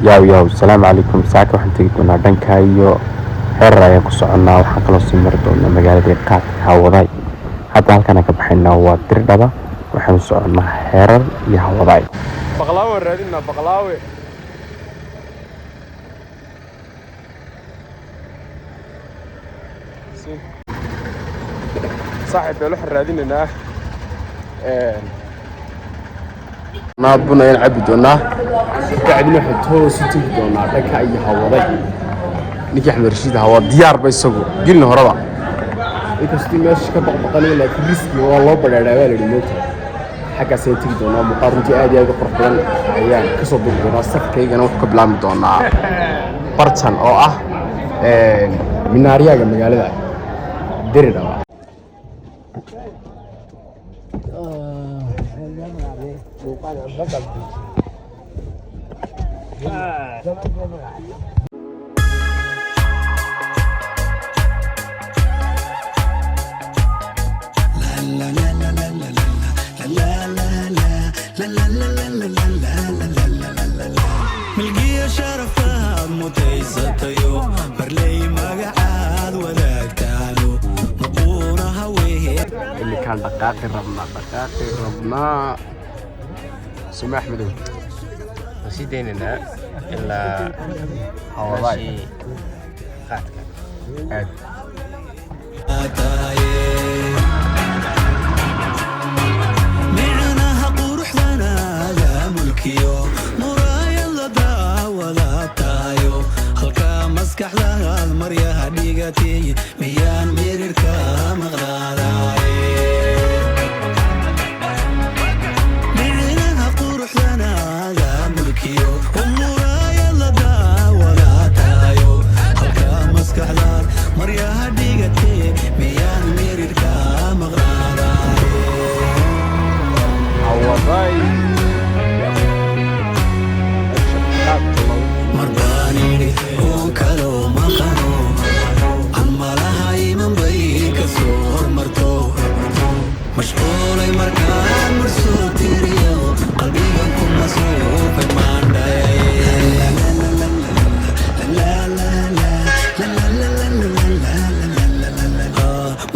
yaw salaamu calaykum saaka waxaan tegi doonaa dhanka iyo heerar ayaan ku soconnaa waxaan kaloo sii mari doonaa magaaladii qaadka hawadaay hadda halkaan ka baxaynaa waa dirdhaba waxaan u soconnaa heerar iyo hawadaay baqlaawe raadinaa baqlaawe saaxiib beel waxaan raadinaynaa buna ayaan cabbi doonaa bacdina waxaan toosi tegi doonaa dhanka iyo hawaday ninkii axmed rashiid hawaa diyaarba isagu gelina horeba inkastii meesha ka baqbaqanay laakiin riski waa loo badhaadhaa baa layidhi moogta xaggaas ayaan tegi doonaa muuqaal runtii aad iyo aad u qurux badan ayaan ka soo dugi doonaa safarkaygana wuxuu ka bilaabmi doonaa bartan oo ah minaariyaaga magaalada diridhaba milkiya sharaftaad mutaysatayo marley magacaad wadaagtaano maquuna hawee iminkaan dhaqaaqi rabnaa suma axmedow waan sii daynaynaa ilaa hawadaay qaadka aad micnaha quruxdanaada mulkiyo muraayad la daawadatayo halkaa maskaxdaad maryaha dhigatay miyaan mirirka maqnaadaay micnaha quruxdanaada mulkiyo muraayad la daawadatayo halkaa maskaxdaad maryaha dhigatay miyaan mirirka maqnaadaay hawadaay marbaanidhi oon kaloo maqano amalaha imanbay ka soo hormarto mashquulay markaan marsoo tiriyo qalbigan ku masuufay maandhay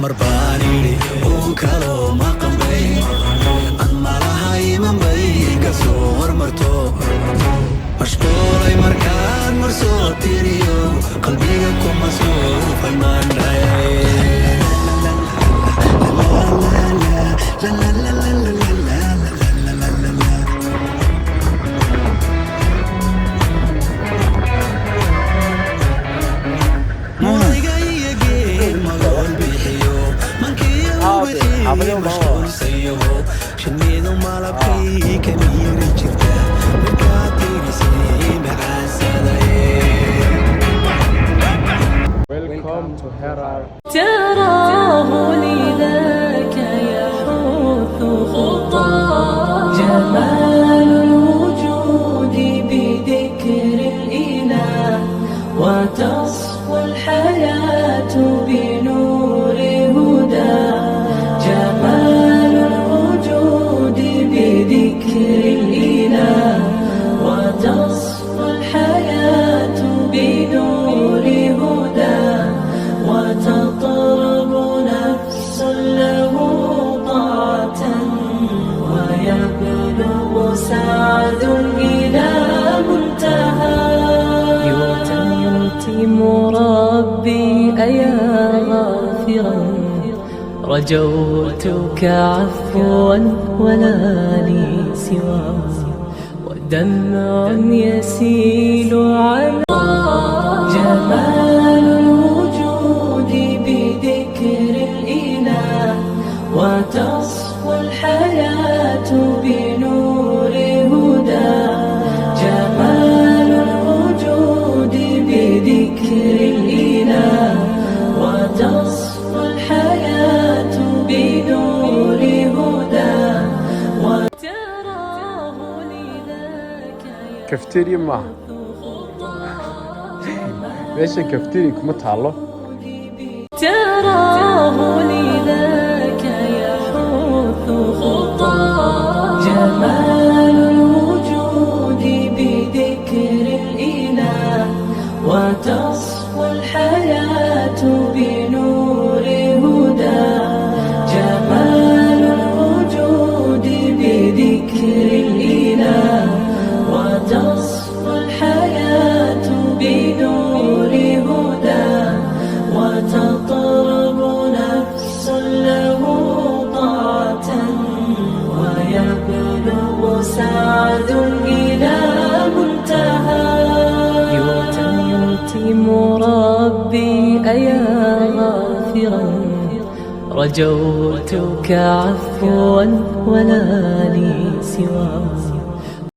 marbaanidhi oon kaloo maqanbay amalaha imanbay ka soo hormarto mashquulay markaan marsoo tiriyo qalbiga ku masuufay maandhay mudiga iyo geer magool bixiyo mankiyo wixii mashquulsayaho shinnidu malabkay ka miiri jirta markaad tirisay macaasadaye welcome to herar تراه لذاك يحث خطى جمال الوجود بذكر الإله وتصفو الحياة بنور هدى جمال الوجود بذكر الإله وتصفو الحياة بنور هدى وتطرب نفس له طاعة ويبلغ سعد إلى منتهى يتم ربي أيا غافرا رجوتك عفوا ولا لي سوى ودمع يسيل على جمال الوجود بذكر الإله وتصفو الحياة بنور هدى جمال الوجود بذكر الإله وتصفو الحياة بنور هدى وتراه لذاك كافتيريا maaha meeshan كافتيريا kuma taalo تراه لذاك يحث خطى جمال الوجود بذكر يا غافرا رجوتك عفوا ولا لي